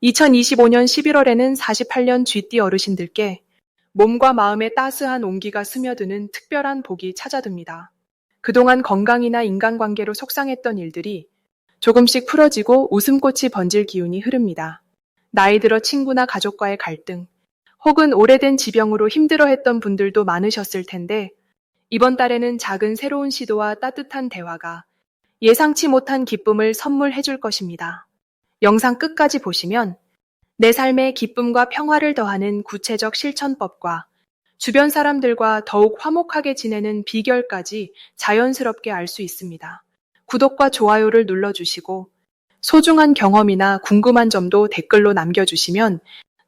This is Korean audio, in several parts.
2025년 11월에는 48년 쥐띠 어르신들께 몸과 마음에 따스한 온기가 스며드는 특별한 복이 찾아듭니다. 그동안 건강이나 인간관계로 속상했던 일들이 조금씩 풀어지고 웃음꽃이 번질 기운이 흐릅니다. 나이 들어 친구나 가족과의 갈등, 혹은 오래된 지병으로 힘들어했던 분들도 많으셨을 텐데 이번 달에는 작은 새로운 시도와 따뜻한 대화가 예상치 못한 기쁨을 선물해 줄 것입니다. 영상 끝까지 보시면 내 삶에 기쁨과 평화를 더하는 구체적 실천법과 주변 사람들과 더욱 화목하게 지내는 비결까지 자연스럽게 알 수 있습니다. 구독과 좋아요를 눌러주시고 소중한 경험이나 궁금한 점도 댓글로 남겨주시면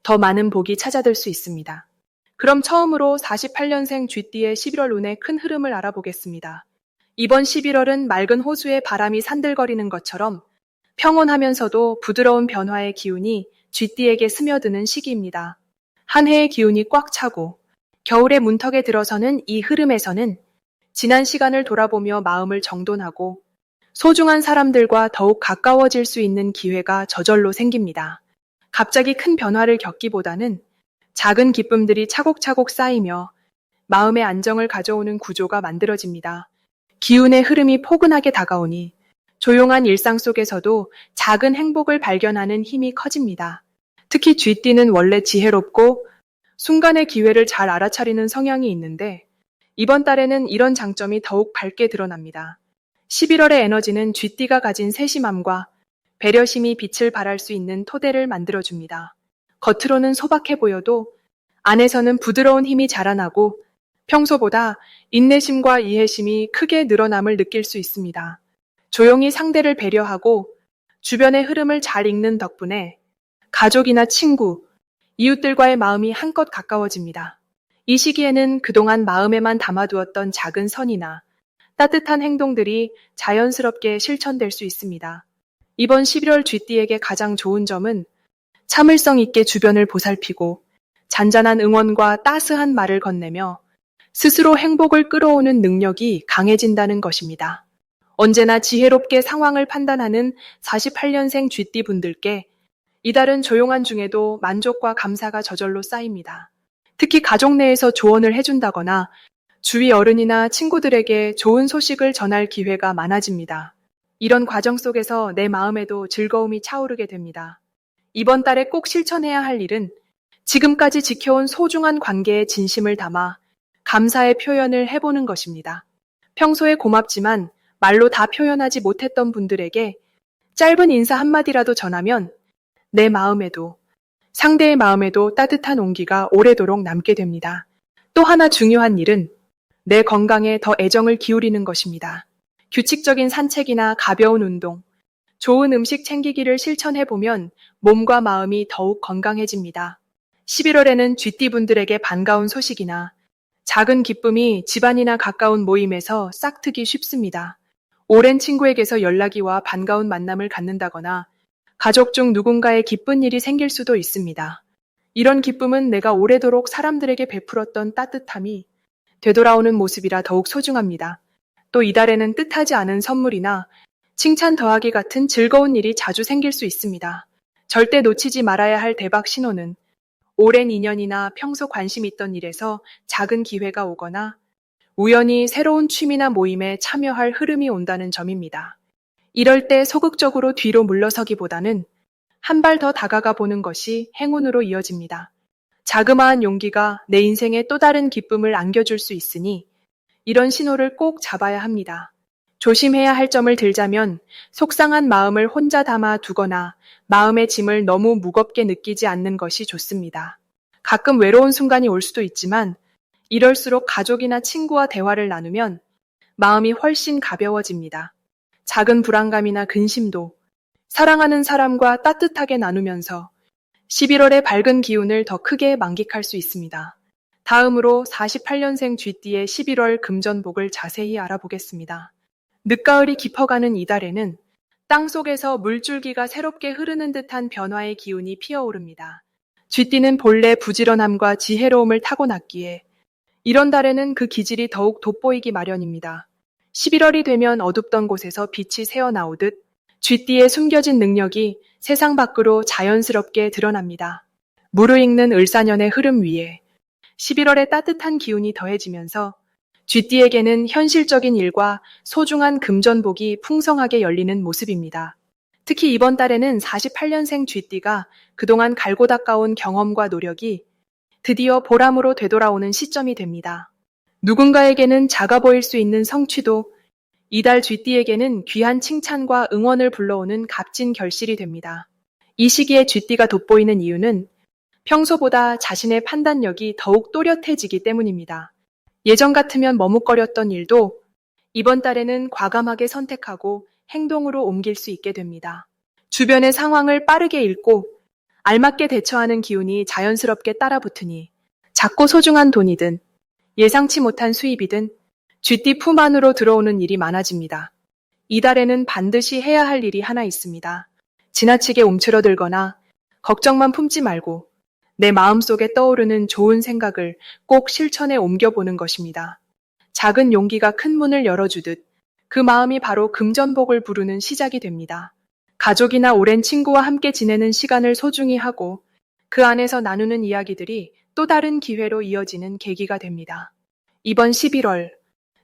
더 많은 복이 찾아들 수 있습니다. 그럼 처음으로 48년생 쥐띠의 11월 운의 큰 흐름을 알아보겠습니다. 이번 11월은 맑은 호수에 바람이 산들거리는 것처럼 평온하면서도 부드러운 변화의 기운이 쥐띠에게 스며드는 시기입니다. 한 해의 기운이 꽉 차고 겨울의 문턱에 들어서는 이 흐름에서는 지난 시간을 돌아보며 마음을 정돈하고 소중한 사람들과 더욱 가까워질 수 있는 기회가 저절로 생깁니다. 갑자기 큰 변화를 겪기보다는 작은 기쁨들이 차곡차곡 쌓이며 마음의 안정을 가져오는 구조가 만들어집니다. 기운의 흐름이 포근하게 다가오니 조용한 일상 속에서도 작은 행복을 발견하는 힘이 커집니다. 특히 쥐띠는 원래 지혜롭고 순간의 기회를 잘 알아차리는 성향이 있는데 이번 달에는 이런 장점이 더욱 밝게 드러납니다. 11월의 에너지는 쥐띠가 가진 세심함과 배려심이 빛을 발할 수 있는 토대를 만들어줍니다. 겉으로는 소박해 보여도 안에서는 부드러운 힘이 자라나고 평소보다 인내심과 이해심이 크게 늘어남을 느낄 수 있습니다. 조용히 상대를 배려하고 주변의 흐름을 잘 읽는 덕분에 가족이나 친구, 이웃들과의 마음이 한껏 가까워집니다. 이 시기에는 그동안 마음에만 담아두었던 작은 선이나 따뜻한 행동들이 자연스럽게 실천될 수 있습니다. 이번 11월 쥐띠에게 가장 좋은 점은 참을성 있게 주변을 보살피고 잔잔한 응원과 따스한 말을 건네며 스스로 행복을 끌어오는 능력이 강해진다는 것입니다. 언제나 지혜롭게 상황을 판단하는 48년생 쥐띠 분들께 이달은 조용한 중에도 만족과 감사가 저절로 쌓입니다. 특히 가족 내에서 조언을 해준다거나 주위 어른이나 친구들에게 좋은 소식을 전할 기회가 많아집니다. 이런 과정 속에서 내 마음에도 즐거움이 차오르게 됩니다. 이번 달에 꼭 실천해야 할 일은 지금까지 지켜온 소중한 관계에 진심을 담아 감사의 표현을 해보는 것입니다. 평소에 고맙지만 말로 다 표현하지 못했던 분들에게 짧은 인사 한마디라도 전하면 내 마음에도 상대의 마음에도 따뜻한 온기가 오래도록 남게 됩니다. 또 하나 중요한 일은 내 건강에 더 애정을 기울이는 것입니다. 규칙적인 산책이나 가벼운 운동, 좋은 음식 챙기기를 실천해보면 몸과 마음이 더욱 건강해집니다. 11월에는 쥐띠분들에게 반가운 소식이나 작은 기쁨이 집안이나 가까운 모임에서 싹트기 쉽습니다. 오랜 친구에게서 연락이 와 반가운 만남을 갖는다거나 가족 중 누군가의 기쁜 일이 생길 수도 있습니다. 이런 기쁨은 내가 오래도록 사람들에게 베풀었던 따뜻함이 되돌아오는 모습이라 더욱 소중합니다. 또 이달에는 뜻하지 않은 선물이나 칭찬 더하기 같은 즐거운 일이 자주 생길 수 있습니다. 절대 놓치지 말아야 할 대박 신호는 오랜 인연이나 평소 관심 있던 일에서 작은 기회가 오거나 우연히 새로운 취미나 모임에 참여할 흐름이 온다는 점입니다. 이럴 때 소극적으로 뒤로 물러서기보다는 한 발 더 다가가 보는 것이 행운으로 이어집니다. 자그마한 용기가 내 인생에 또 다른 기쁨을 안겨줄 수 있으니 이런 신호를 꼭 잡아야 합니다. 조심해야 할 점을 들자면 속상한 마음을 혼자 담아 두거나 마음의 짐을 너무 무겁게 느끼지 않는 것이 좋습니다. 가끔 외로운 순간이 올 수도 있지만 이럴수록 가족이나 친구와 대화를 나누면 마음이 훨씬 가벼워집니다. 작은 불안감이나 근심도 사랑하는 사람과 따뜻하게 나누면서 11월의 밝은 기운을 더 크게 만끽할 수 있습니다. 다음으로 48년생 쥐띠의 11월 금전복을 자세히 알아보겠습니다. 늦가을이 깊어가는 이달에는 땅속에서 물줄기가 새롭게 흐르는 듯한 변화의 기운이 피어오릅니다. 쥐띠는 본래 부지런함과 지혜로움을 타고났기에 이런 달에는 그 기질이 더욱 돋보이기 마련입니다. 11월이 되면 어둡던 곳에서 빛이 새어나오듯 쥐띠의 숨겨진 능력이 세상 밖으로 자연스럽게 드러납니다. 무르익는 을사년의 흐름 위에 11월의 따뜻한 기운이 더해지면서 쥐띠에게는 현실적인 일과 소중한 금전복이 풍성하게 열리는 모습입니다. 특히 이번 달에는 48년생 쥐띠가 그동안 갈고 닦아온 경험과 노력이 드디어 보람으로 되돌아오는 시점이 됩니다. 누군가에게는 작아 보일 수 있는 성취도 이달 쥐띠에게는 귀한 칭찬과 응원을 불러오는 값진 결실이 됩니다. 이 시기에 쥐띠가 돋보이는 이유는 평소보다 자신의 판단력이 더욱 또렷해지기 때문입니다. 예전 같으면 머뭇거렸던 일도 이번 달에는 과감하게 선택하고 행동으로 옮길 수 있게 됩니다. 주변의 상황을 빠르게 읽고 알맞게 대처하는 기운이 자연스럽게 따라붙으니 작고 소중한 돈이든 예상치 못한 수입이든 쥐띠 품 안으로 들어오는 일이 많아집니다. 이달에는 반드시 해야 할 일이 하나 있습니다. 지나치게 움츠러들거나 걱정만 품지 말고 내 마음속에 떠오르는 좋은 생각을 꼭 실천에 옮겨보는 것입니다. 작은 용기가 큰 문을 열어주듯 그 마음이 바로 금전복을 부르는 시작이 됩니다. 가족이나 오랜 친구와 함께 지내는 시간을 소중히 하고 그 안에서 나누는 이야기들이 또 다른 기회로 이어지는 계기가 됩니다. 이번 11월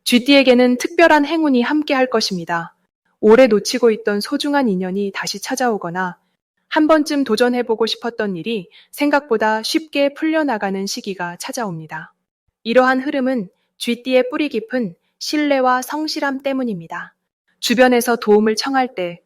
쥐띠에게는 특별한 행운이 함께 할 것입니다. 오래 놓치고 있던 소중한 인연이 다시 찾아오거나 한 번쯤 도전해보고 싶었던 일이 생각보다 쉽게 풀려나가는 시기가 찾아옵니다. 이러한 흐름은 쥐띠의 뿌리 깊은 신뢰와 성실함 때문입니다. 주변에서 도움을 청할 때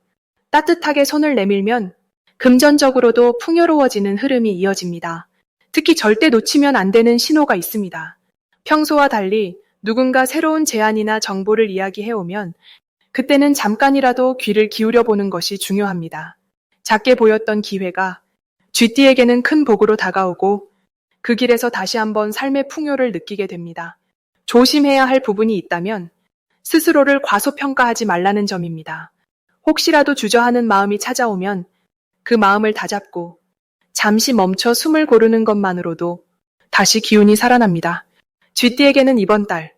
따뜻하게 손을 내밀면 금전적으로도 풍요로워지는 흐름이 이어집니다. 특히 절대 놓치면 안 되는 신호가 있습니다. 평소와 달리 누군가 새로운 제안이나 정보를 이야기해오면 그때는 잠깐이라도 귀를 기울여 보는 것이 중요합니다. 작게 보였던 기회가 쥐띠에게는 큰 복으로 다가오고 그 길에서 다시 한번 삶의 풍요를 느끼게 됩니다. 조심해야 할 부분이 있다면 스스로를 과소평가하지 말라는 점입니다. 혹시라도 주저하는 마음이 찾아오면 그 마음을 다잡고 잠시 멈춰 숨을 고르는 것만으로도 다시 기운이 살아납니다. 쥐띠에게는 이번 달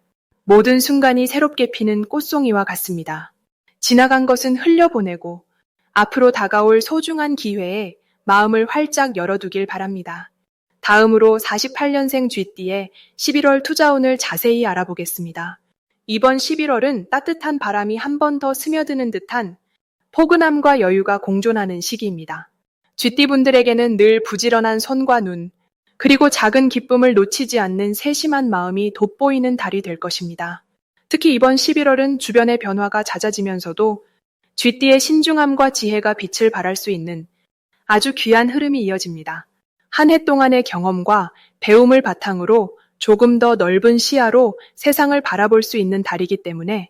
모든 순간이 새롭게 피는 꽃송이와 같습니다. 지나간 것은 흘려보내고 앞으로 다가올 소중한 기회에 마음을 활짝 열어두길 바랍니다. 다음으로 48년생 쥐띠의 11월 투자운을 자세히 알아보겠습니다. 이번 11월은 따뜻한 바람이 한 번 더 스며드는 듯한 포근함과 여유가 공존하는 시기입니다. 쥐띠분들에게는 늘 부지런한 손과 눈, 그리고 작은 기쁨을 놓치지 않는 세심한 마음이 돋보이는 달이 될 것입니다. 특히 이번 11월은 주변의 변화가 잦아지면서도 쥐띠의 신중함과 지혜가 빛을 발할 수 있는 아주 귀한 흐름이 이어집니다. 한 해 동안의 경험과 배움을 바탕으로 조금 더 넓은 시야로 세상을 바라볼 수 있는 달이기 때문에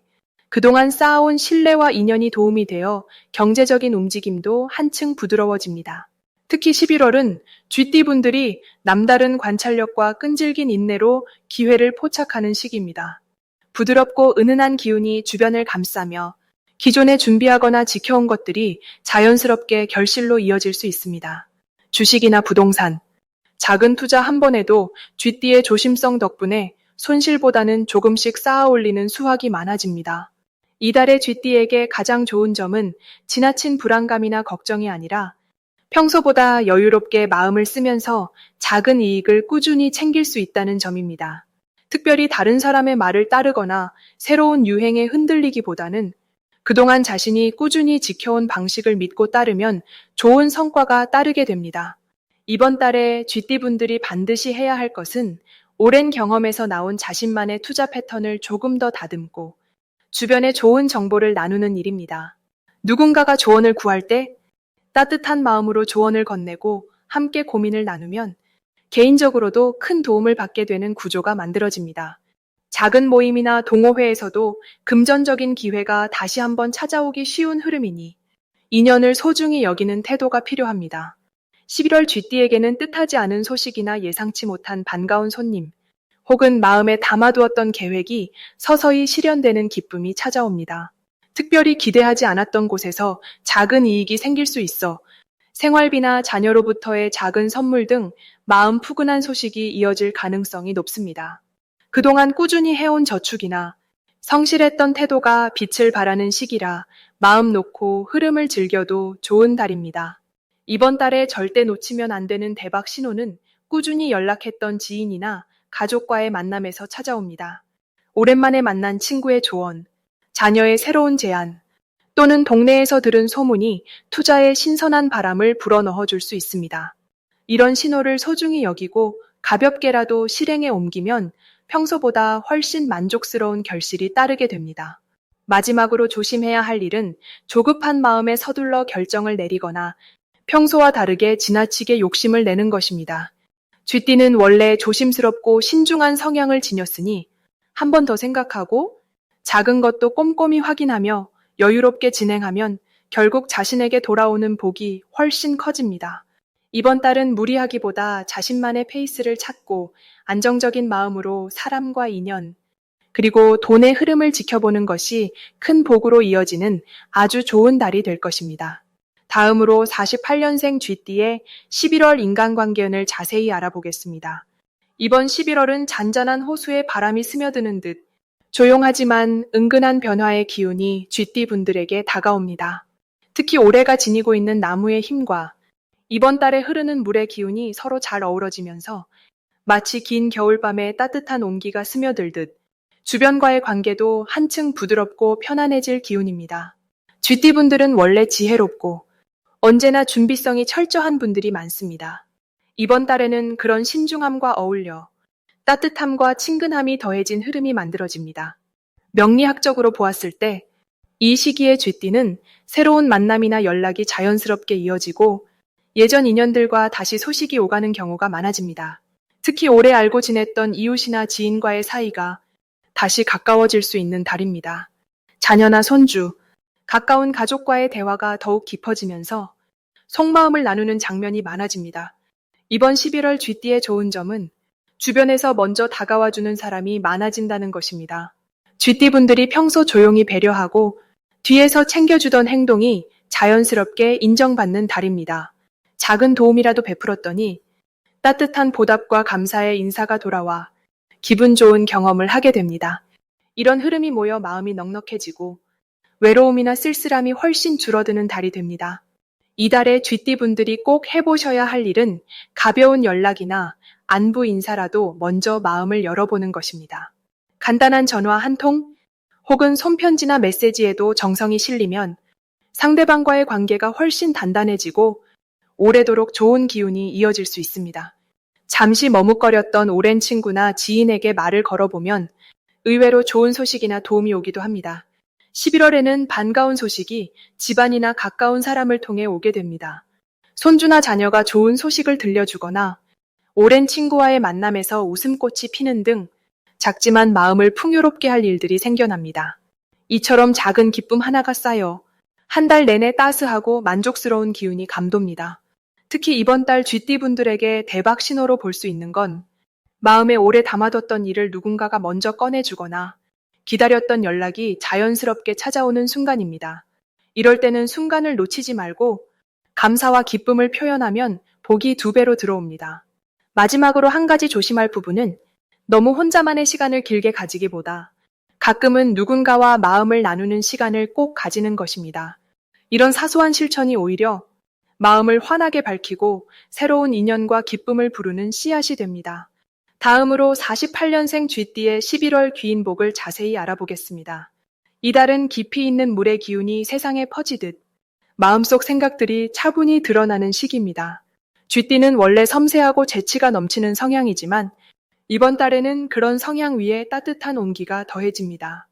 그동안 쌓아온 신뢰와 인연이 도움이 되어 경제적인 움직임도 한층 부드러워집니다. 특히 11월은 쥐띠분들이 남다른 관찰력과 끈질긴 인내로 기회를 포착하는 시기입니다. 부드럽고 은은한 기운이 주변을 감싸며 기존에 준비하거나 지켜온 것들이 자연스럽게 결실로 이어질 수 있습니다. 주식이나 부동산, 작은 투자 한 번에도 쥐띠의 조심성 덕분에 손실보다는 조금씩 쌓아 올리는 수확이 많아집니다. 이달의 쥐띠에게 가장 좋은 점은 지나친 불안감이나 걱정이 아니라 평소보다 여유롭게 마음을 쓰면서 작은 이익을 꾸준히 챙길 수 있다는 점입니다. 특별히 다른 사람의 말을 따르거나 새로운 유행에 흔들리기보다는 그동안 자신이 꾸준히 지켜온 방식을 믿고 따르면 좋은 성과가 따르게 됩니다. 이번 달에 쥐띠분들이 반드시 해야 할 것은 오랜 경험에서 나온 자신만의 투자 패턴을 조금 더 다듬고 주변에 좋은 정보를 나누는 일입니다. 누군가가 조언을 구할 때 따뜻한 마음으로 조언을 건네고 함께 고민을 나누면 개인적으로도 큰 도움을 받게 되는 구조가 만들어집니다. 작은 모임이나 동호회에서도 금전적인 기회가 다시 한번 찾아오기 쉬운 흐름이니 인연을 소중히 여기는 태도가 필요합니다. 11월 쥐띠에게는 뜻하지 않은 소식이나 예상치 못한 반가운 손님, 혹은 마음에 담아두었던 계획이 서서히 실현되는 기쁨이 찾아옵니다. 특별히 기대하지 않았던 곳에서 작은 이익이 생길 수 있어 생활비나 자녀로부터의 작은 선물 등 마음 푸근한 소식이 이어질 가능성이 높습니다. 그동안 꾸준히 해온 저축이나 성실했던 태도가 빛을 발하는 시기라 마음 놓고 흐름을 즐겨도 좋은 달입니다. 이번 달에 절대 놓치면 안 되는 대박 신호는 꾸준히 연락했던 지인이나 가족과의 만남에서 찾아옵니다. 오랜만에 만난 친구의 조언, 자녀의 새로운 제안, 또는 동네에서 들은 소문이 투자에 신선한 바람을 불어넣어 줄 수 있습니다. 이런 신호를 소중히 여기고 가볍게라도 실행에 옮기면 평소보다 훨씬 만족스러운 결실이 따르게 됩니다. 마지막으로 조심해야 할 일은 조급한 마음에 서둘러 결정을 내리거나 평소와 다르게 지나치게 욕심을 내는 것입니다. 쥐띠는 원래 조심스럽고 신중한 성향을 지녔으니 한 번 더 생각하고 작은 것도 꼼꼼히 확인하며 여유롭게 진행하면 결국 자신에게 돌아오는 복이 훨씬 커집니다. 이번 달은 무리하기보다 자신만의 페이스를 찾고 안정적인 마음으로 사람과 인연, 그리고 돈의 흐름을 지켜보는 것이 큰 복으로 이어지는 아주 좋은 달이 될 것입니다. 다음으로 48년생 쥐띠의 11월 인간관계운을 자세히 알아보겠습니다. 이번 11월은 잔잔한 호수에 바람이 스며드는 듯 조용하지만 은근한 변화의 기운이 쥐띠 분들에게 다가옵니다. 특히 올해가 지니고 있는 나무의 힘과 이번 달에 흐르는 물의 기운이 서로 잘 어우러지면서 마치 긴 겨울밤에 따뜻한 온기가 스며들듯 주변과의 관계도 한층 부드럽고 편안해질 기운입니다. 쥐띠 분들은 원래 지혜롭고 언제나 준비성이 철저한 분들이 많습니다. 이번 달에는 그런 신중함과 어울려 따뜻함과 친근함이 더해진 흐름이 만들어집니다. 명리학적으로 보았을 때 이 시기의 쥐띠는 새로운 만남이나 연락이 자연스럽게 이어지고 예전 인연들과 다시 소식이 오가는 경우가 많아집니다. 특히 오래 알고 지냈던 이웃이나 지인과의 사이가 다시 가까워질 수 있는 달입니다. 자녀나 손주, 가까운 가족과의 대화가 더욱 깊어지면서 속마음을 나누는 장면이 많아집니다. 이번 11월 쥐띠의 좋은 점은 주변에서 먼저 다가와주는 사람이 많아진다는 것입니다. 쥐띠분들이 평소 조용히 배려하고 뒤에서 챙겨주던 행동이 자연스럽게 인정받는 달입니다. 작은 도움이라도 베풀었더니 따뜻한 보답과 감사의 인사가 돌아와 기분 좋은 경험을 하게 됩니다. 이런 흐름이 모여 마음이 넉넉해지고 외로움이나 쓸쓸함이 훨씬 줄어드는 달이 됩니다. 이달에 쥐띠분들이 꼭 해보셔야 할 일은 가벼운 연락이나 안부 인사라도 먼저 마음을 열어보는 것입니다. 간단한 전화 한 통 혹은 손편지나 메시지에도 정성이 실리면 상대방과의 관계가 훨씬 단단해지고 오래도록 좋은 기운이 이어질 수 있습니다. 잠시 머뭇거렸던 오랜 친구나 지인에게 말을 걸어보면 의외로 좋은 소식이나 도움이 오기도 합니다. 11월에는 반가운 소식이 집안이나 가까운 사람을 통해 오게 됩니다. 손주나 자녀가 좋은 소식을 들려주거나 오랜 친구와의 만남에서 웃음꽃이 피는 등 작지만 마음을 풍요롭게 할 일들이 생겨납니다. 이처럼 작은 기쁨 하나가 쌓여 한 달 내내 따스하고 만족스러운 기운이 감돕니다. 특히 이번 달 쥐띠분들에게 대박 신호로 볼 수 있는 건 마음에 오래 담아뒀던 일을 누군가가 먼저 꺼내주거나 기다렸던 연락이 자연스럽게 찾아오는 순간입니다. 이럴 때는 순간을 놓치지 말고 감사와 기쁨을 표현하면 복이 2배로 들어옵니다. 마지막으로 한 가지 조심할 부분은 너무 혼자만의 시간을 길게 가지기보다 가끔은 누군가와 마음을 나누는 시간을 꼭 가지는 것입니다. 이런 사소한 실천이 오히려 마음을 환하게 밝히고 새로운 인연과 기쁨을 부르는 씨앗이 됩니다. 다음으로 48년생 쥐띠의 11월 귀인복을 자세히 알아보겠습니다. 이달은 깊이 있는 물의 기운이 세상에 퍼지듯 마음속 생각들이 차분히 드러나는 시기입니다. 쥐띠는 원래 섬세하고 재치가 넘치는 성향이지만 이번 달에는 그런 성향 위에 따뜻한 온기가 더해집니다.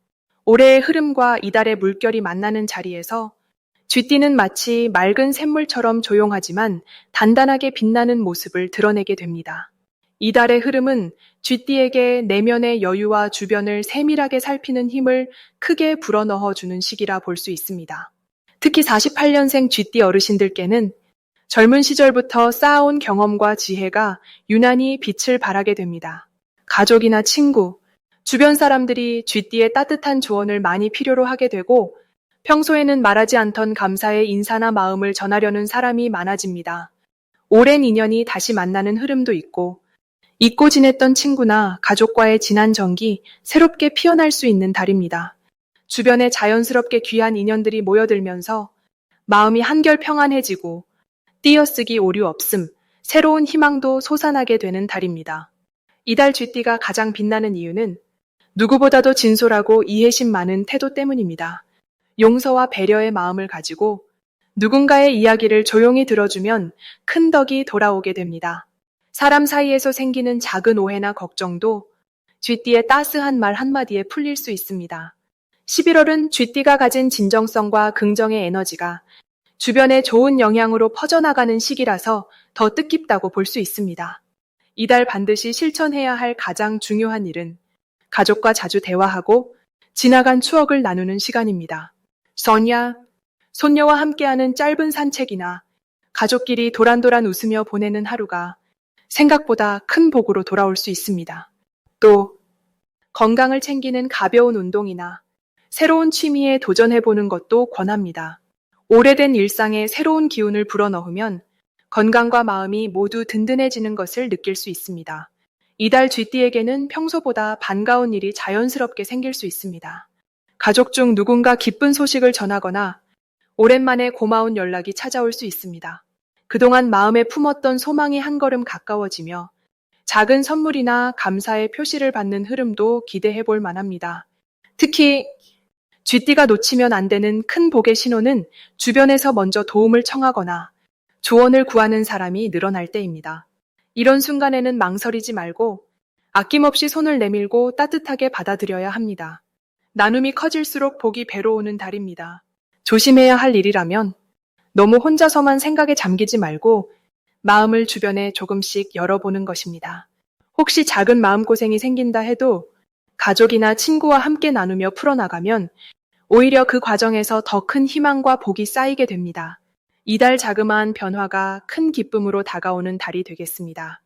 올해의 흐름과 이달의 물결이 만나는 자리에서 쥐띠는 마치 맑은 샘물처럼 조용하지만 단단하게 빛나는 모습을 드러내게 됩니다. 이달의 흐름은 쥐띠에게 내면의 여유와 주변을 세밀하게 살피는 힘을 크게 불어넣어주는 시기라 볼 수 있습니다. 특히 48년생 쥐띠 어르신들께는 젊은 시절부터 쌓아온 경험과 지혜가 유난히 빛을 발하게 됩니다. 가족이나 친구, 주변 사람들이 쥐띠의 따뜻한 조언을 많이 필요로 하게 되고 평소에는 말하지 않던 감사의 인사나 마음을 전하려는 사람이 많아집니다. 오랜 인연이 다시 만나는 흐름도 있고 잊고 지냈던 친구나 가족과의 진한 정이 새롭게 피어날 수 있는 달입니다. 주변에 자연스럽게 귀한 인연들이 모여들면서 마음이 한결 평안해지고 띄어쓰기 오류 없음, 새로운 희망도 솟아나게 되는 달입니다. 이달 쥐띠가 가장 빛나는 이유는 누구보다도 진솔하고 이해심 많은 태도 때문입니다. 용서와 배려의 마음을 가지고 누군가의 이야기를 조용히 들어주면 큰 덕이 돌아오게 됩니다. 사람 사이에서 생기는 작은 오해나 걱정도 쥐띠의 따스한 말 한마디에 풀릴 수 있습니다. 11월은 쥐띠가 가진 진정성과 긍정의 에너지가 주변에 좋은 영향으로 퍼져나가는 시기라서 더 뜻깊다고 볼 수 있습니다. 이달 반드시 실천해야 할 가장 중요한 일은 가족과 자주 대화하고 지나간 추억을 나누는 시간입니다. 손녀와 함께하는 짧은 산책이나 가족끼리 도란도란 웃으며 보내는 하루가 생각보다 큰 복으로 돌아올 수 있습니다. 또 건강을 챙기는 가벼운 운동이나 새로운 취미에 도전해보는 것도 권합니다. 오래된 일상에 새로운 기운을 불어넣으면 건강과 마음이 모두 든든해지는 것을 느낄 수 있습니다. 이달 쥐띠에게는 평소보다 반가운 일이 자연스럽게 생길 수 있습니다. 가족 중 누군가 기쁜 소식을 전하거나 오랜만에 고마운 연락이 찾아올 수 있습니다. 그동안 마음에 품었던 소망이 한 걸음 가까워지며 작은 선물이나 감사의 표시를 받는 흐름도 기대해 볼 만합니다. 특히 쥐띠가 놓치면 안 되는 큰 복의 신호는 주변에서 먼저 도움을 청하거나 조언을 구하는 사람이 늘어날 때입니다. 이런 순간에는 망설이지 말고 아낌없이 손을 내밀고 따뜻하게 받아들여야 합니다. 나눔이 커질수록 복이 배로 오는 달입니다. 조심해야 할 일이라면 너무 혼자서만 생각에 잠기지 말고 마음을 주변에 조금씩 열어보는 것입니다. 혹시 작은 마음고생이 생긴다 해도 가족이나 친구와 함께 나누며 풀어나가면 오히려 그 과정에서 더 큰 희망과 복이 쌓이게 됩니다. 이달 자그마한 변화가 큰 기쁨으로 다가오는 달이 되겠습니다.